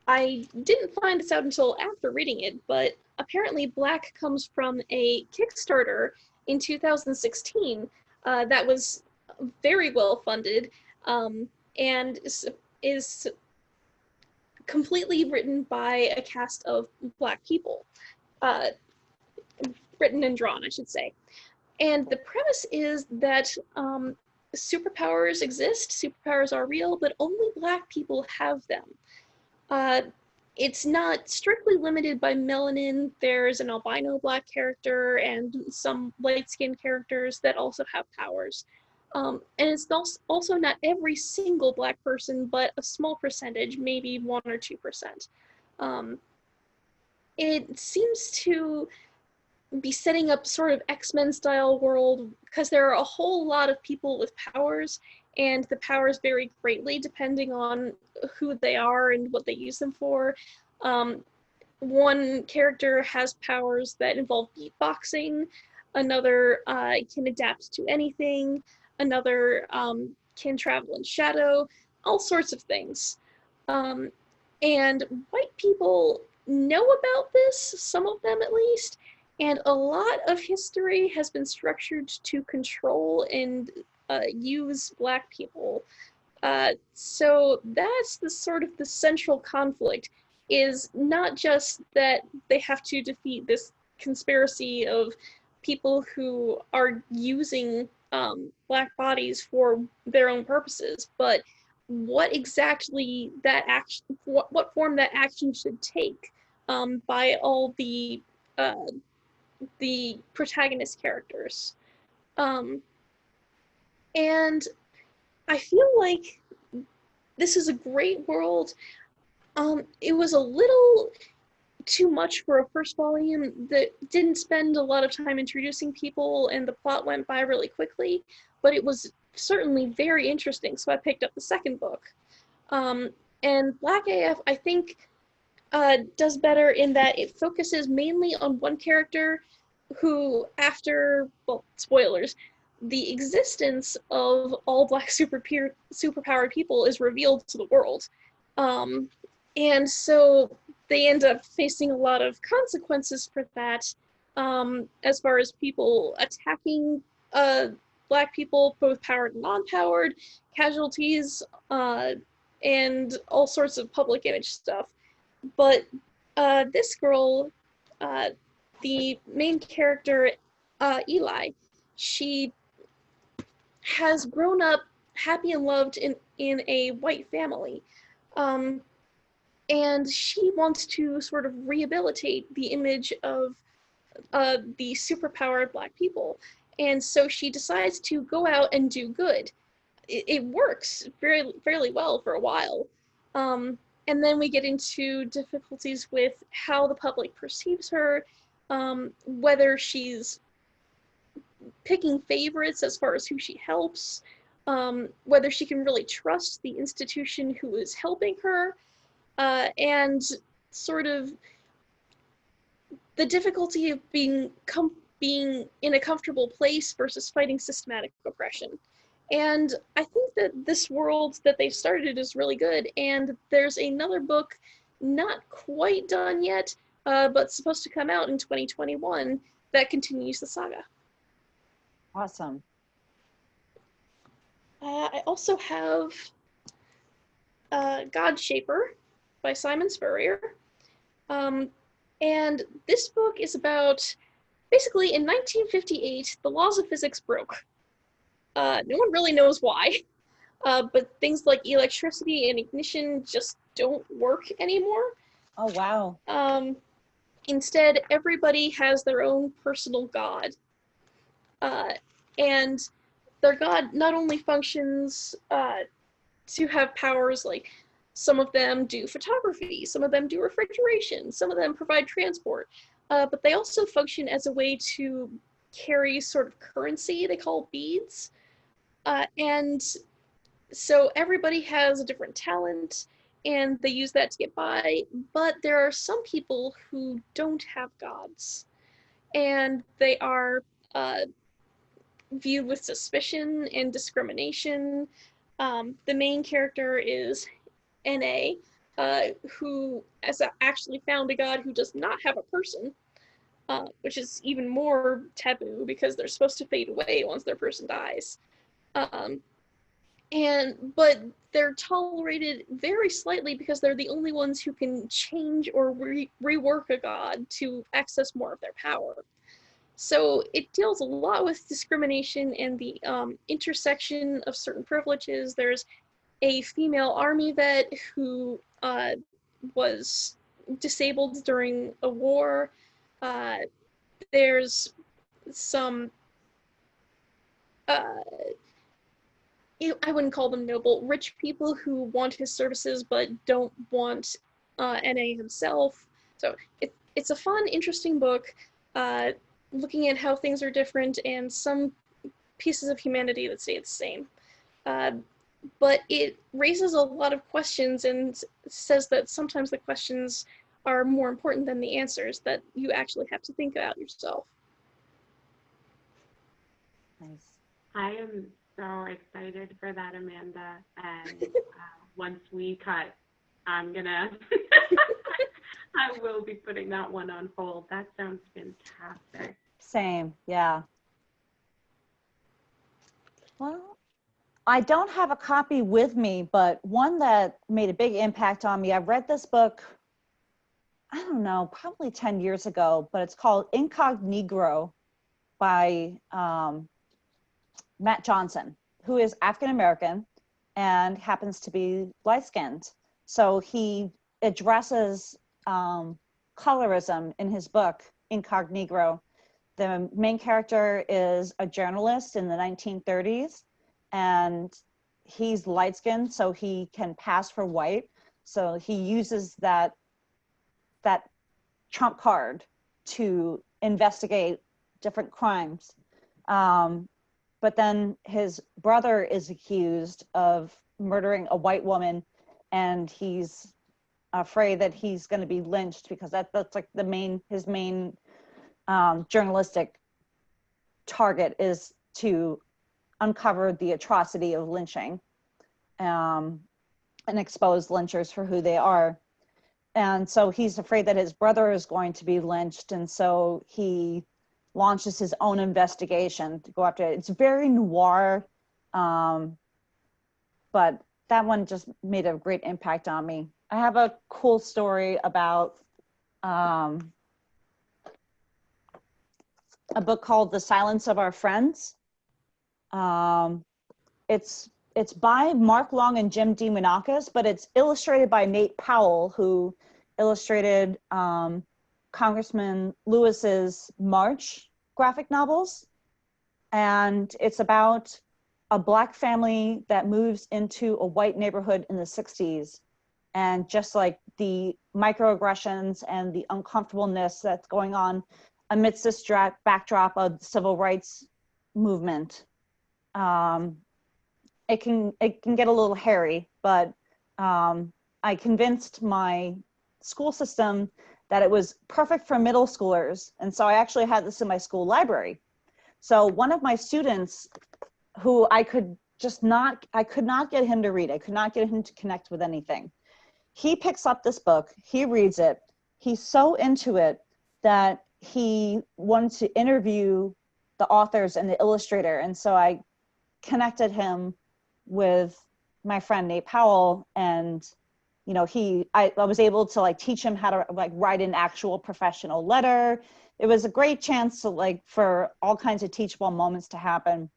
Speaker 2: I didn't find this out until after reading it, but apparently Black comes from a Kickstarter in 2016 that was very well funded and is completely written by a cast of Black people. Written and drawn, I should say. And the premise is that superpowers exist, superpowers are real, but only Black people have them. It's not strictly limited by melanin. There's an albino Black character and some light-skinned characters that also have powers. And it's also not every single Black person, but a small percentage, maybe 1 or 2%. It seems to be setting up sort of X-Men style world, because there are a whole lot of people with powers, and the powers vary greatly depending on who they are and what they use them for. One character has powers that involve beatboxing, another can adapt to anything, another can travel in shadow, all sorts of things. And white people know about this, some of them at least, and a lot of history has been structured to control and use Black people. So that's the sort of the central conflict, is not just that they have to defeat this conspiracy of people who are using Black bodies for their own purposes, but what exactly that action, what form that action should take by all the protagonist characters. And I feel like this is a great world. It was a little too much for a first volume that didn't spend a lot of time introducing people, and the plot went by really quickly, but it was certainly very interesting, so I picked up the second book. And Black AF, I think, does better in that it focuses mainly on one character who, after, well, spoilers, the existence of all Black superpowered people is revealed to the world. And so they end up facing a lot of consequences for that, as far as people attacking Black people, both powered and non-powered, casualties, and all sorts of public image stuff. But this girl, the main character, Eli, she has grown up happy and loved in a white family. And she wants to sort of rehabilitate the image of the superpowered Black people. And so she decides to go out and do good. It works fairly well for a while. And then we get into difficulties with how the public perceives her, whether she's picking favorites as far as who she helps, whether she can really trust the institution who is helping her, and sort of the difficulty of being in a comfortable place versus fighting systematic oppression. And I think that this world that they've started is really good, and there's another book not quite done yet, but supposed to come out in 2021 that continues the saga.
Speaker 1: Awesome.
Speaker 2: I also have God Shaper by Simon Spurrier. And this book is about, basically in 1958, the laws of physics broke. No one really knows why, but things like electricity and ignition just don't work anymore.
Speaker 1: Oh, wow.
Speaker 2: Instead, everybody has their own personal god. And their god not only functions to have powers, like some of them do photography, some of them do refrigeration, some of them provide transport, but they also function as a way to carry sort of currency they call beads. And so everybody has a different talent, and they use that to get by, but there are some people who don't have gods, and they are viewed with suspicion and discrimination. The main character is N.A., who has actually found a god who does not have a person, which is even more taboo because they're supposed to fade away once their person dies. But they're tolerated very slightly because they're the only ones who can change or rework a god to access more of their power. So it deals a lot with discrimination and the intersection of certain privileges. There's a female army vet who was disabled during a war. There's some, I wouldn't call them noble, rich people who want his services but don't want N.A. himself. So it's a fun, interesting book. looking at how things are different and some pieces of humanity that stay the same. But it raises a lot of questions and says that sometimes the questions are more important than the answers, that you actually have to think about yourself.
Speaker 1: Nice.
Speaker 4: I am so excited for that, Amanda. And once we cut, I'm gonna, I will be putting that one on hold. That sounds fantastic.
Speaker 1: Same, yeah. Well, I don't have a copy with me, but one that made a big impact on me, I read this book, I don't know, probably 10 years ago, but it's called Incognegro by Matt Johnson, who is African-American and happens to be light-skinned. So he addresses colorism in his book, Incognegro. The main character is a journalist in the 1930s, and he's light-skinned, so he can pass for white. So he uses that trump card to investigate different crimes. But then his brother is accused of murdering a white woman, and he's afraid that he's going to be lynched because that's like his main journalistic target is to uncover the atrocity of lynching and expose lynchers for who they are. And so he's afraid that his brother is going to be lynched, and so he launches his own investigation to go after it. It's very noir, but that one just made a great impact on me. I have a cool story about a book called The Silence of Our Friends. It's by Mark Long and Jim DeMonakis, but it's illustrated by Nate Powell, who illustrated Congressman Lewis's March graphic novels. And it's about a Black family that moves into a white neighborhood in the 60s. And just like the microaggressions and the uncomfortableness that's going on amidst this backdrop of the civil rights movement. It can get a little hairy, but I convinced my school system that it was perfect for middle schoolers. And so I actually had this in my school library. So one of my students who I could not get him to read, I could not get him to connect with anything. He picks up this book, he reads it, he's so into it that he wanted to interview the authors and the illustrator. And so I connected him with my friend Nate Powell, and you know, I was able to like teach him how to like write an actual professional letter. It was a great chance to like for all kinds of teachable moments to happen.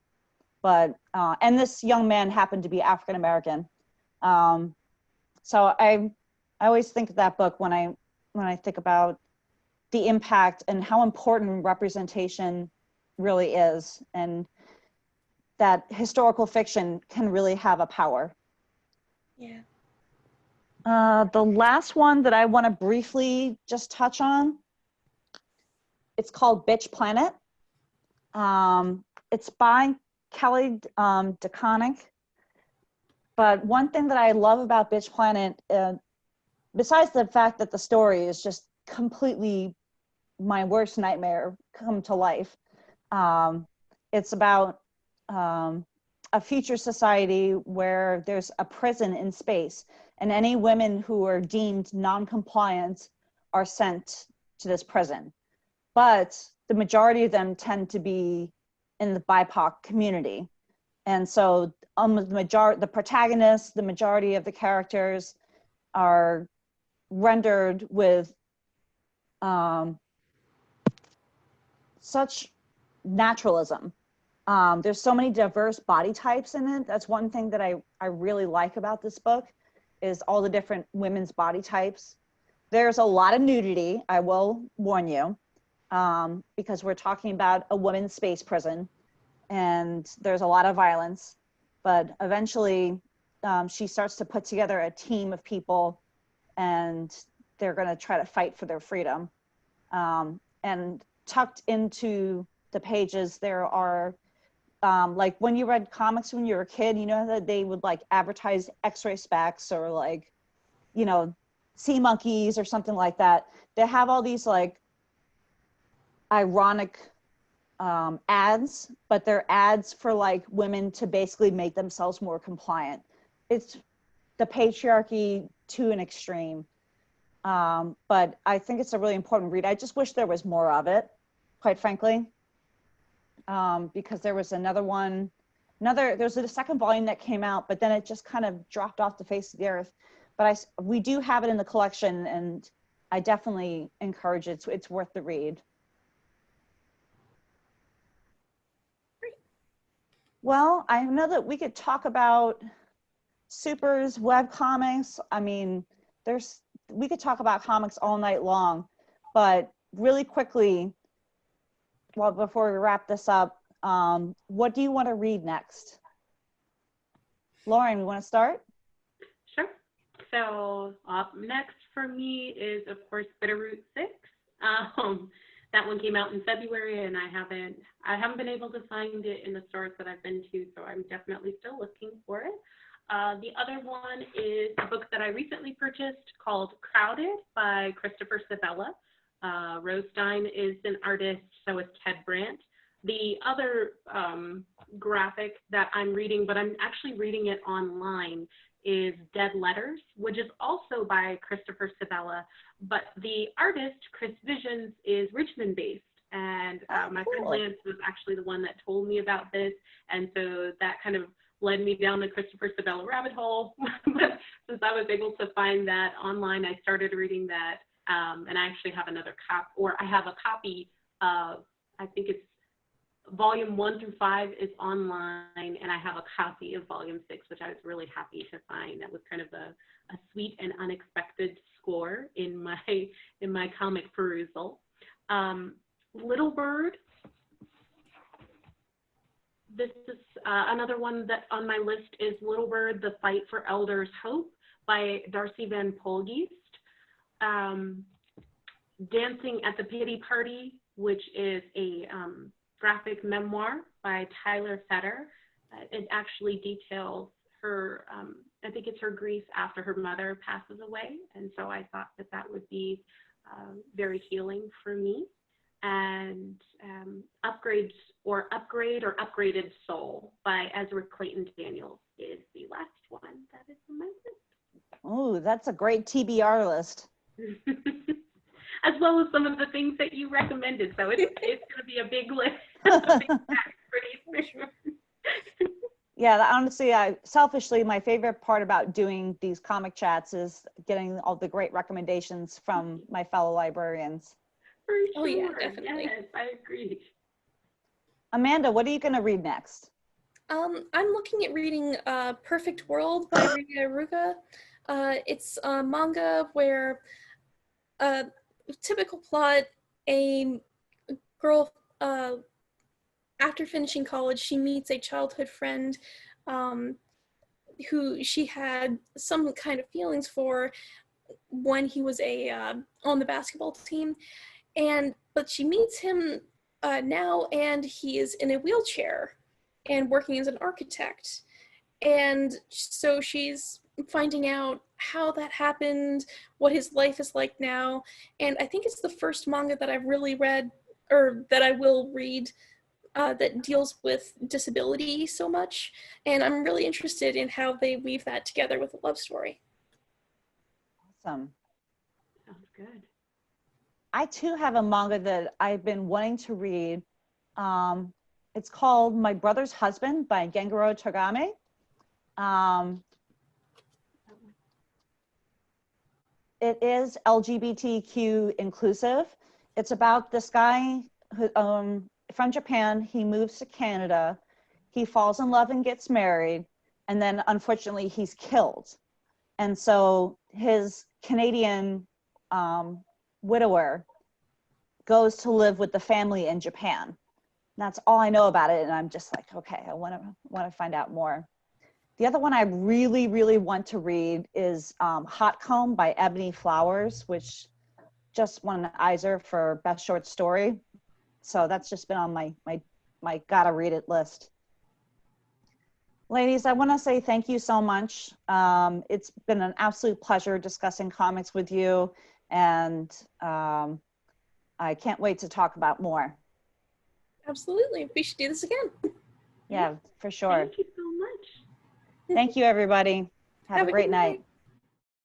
Speaker 1: But and this young man happened to be African American. So I always think of that book when I think about the impact and how important representation really is, and that historical fiction can really have a power.
Speaker 2: Yeah.
Speaker 1: The last one that I want to briefly just touch on, it's called Bitch Planet. It's by Kelly DeConnick. But one thing that I love about Bitch Planet, besides the fact that the story is just completely my worst nightmare come to life, it's about a future society where there's a prison in space, and any women who are deemed non-compliant are sent to this prison. But the majority of them tend to be in the BIPOC community. And so the protagonists, the majority of the characters are rendered with such naturalism. There's so many diverse body types in it. That's one thing that I really like about this book, is all the different women's body types. There's a lot of nudity, I will warn you, because we're talking about a women's space prison, and there's a lot of violence. But eventually she starts to put together a team of people, and they're going to try to fight for their freedom. And tucked into the pages, there are like when you read comics when you were a kid, you know that they would like advertise X-ray specs or like, you know, sea monkeys or something like that. They have all these like ironic ads, but they're ads for like women to basically make themselves more compliant. It's the patriarchy to an extreme. But I think it's a really important read. I just wish there was more of it, quite frankly. Because there was another one, there's a second volume that came out, but then it just kind of dropped off the face of the earth. But we do have it in the collection, and I definitely encourage it. It's worth the read. Well, I know that we could talk about Super's web comics. I mean, we could talk about comics all night long, but really quickly, well, before we wrap this up, what do you want to read next? Lauren, you want to start?
Speaker 4: Sure. So up next for me is, of course, Bitterroot 6. That one came out in February, and I haven't been able to find it in the stores that I've been to, so I'm definitely still looking for it. The other one is a book that I recently purchased called Crowded by Christopher Sabella. Rose Stein is an artist, so is Ted Brandt. The other graphic that I'm reading, but I'm actually reading it online, is Dead Letters, which is also by Christopher Sabella, but the artist, Chris Visions, is Richmond-based. And my friend Lance was actually the one that told me about this, and so that kind of led me down the Christopher Sabella rabbit hole. But since I was able to find that online, I started reading that. And I actually have another I have a copy of, I think it's volume 1 through 5 is online, and I have a copy of volume 6, which I was really happy to find. That was kind of a sweet and unexpected score in my comic perusal. Little Bird. This is another one that on my list is Little Bird, The Fight for Elders' Hope by Darcy Van Polgeest. Dancing at the Pity Party, which is a graphic memoir by Tyler Fetter. It actually details her, I think it's her grief after her mother passes away. And so I thought that would be very healing for me. And Upgrade or Upgraded Soul by Ezra Clayton Daniels is the last one that is on my list.
Speaker 1: Oh, that's a great TBR list.
Speaker 4: As well as some of the things that you recommended. So it's going to be a big list. A big pack pretty soon.
Speaker 1: Yeah, honestly, selfishly, my favorite part about doing these comic chats is getting all the great recommendations from my fellow librarians.
Speaker 4: For sure.
Speaker 2: Oh yeah, definitely.
Speaker 4: Yes, I agree.
Speaker 1: Amanda, what are you going to read next?
Speaker 2: I'm looking at reading Perfect World by Rita Ruga. It's a manga where typical plot, a girl, after finishing college, she meets a childhood friend who she had some kind of feelings for when he was on the basketball team. But she meets him now, and he is in a wheelchair and working as an architect. And so she's finding out how that happened, what his life is like now. And I think it's the first manga that I've really read, or that I will read, that deals with disability so much. And I'm really interested in how they weave that together with a love story.
Speaker 1: Awesome.
Speaker 4: Sounds good.
Speaker 1: I too have a manga that I've been wanting to read. It's called My Brother's Husband by Gengaro Togame. It is LGBTQ inclusive. It's about this guy who, from Japan. He moves to Canada. He falls in love and gets married, and then unfortunately he's killed. And so his Canadian widower goes to live with the family in Japan. That's all I know about it, and I'm just like, okay, I want to find out more. The other one I really, really want to read is Hot Comb by Ebony Flowers, which just won an Eisner for Best Short Story. So that's just been on my gotta read it list. Ladies, I want to say thank you so much. It's been an absolute pleasure discussing comics with you, and I can't wait to talk about more.
Speaker 2: Absolutely. We should do this again.
Speaker 1: Yeah, for sure.
Speaker 4: Thank you so much.
Speaker 1: Thank you, everybody. Have a
Speaker 2: good
Speaker 1: great night.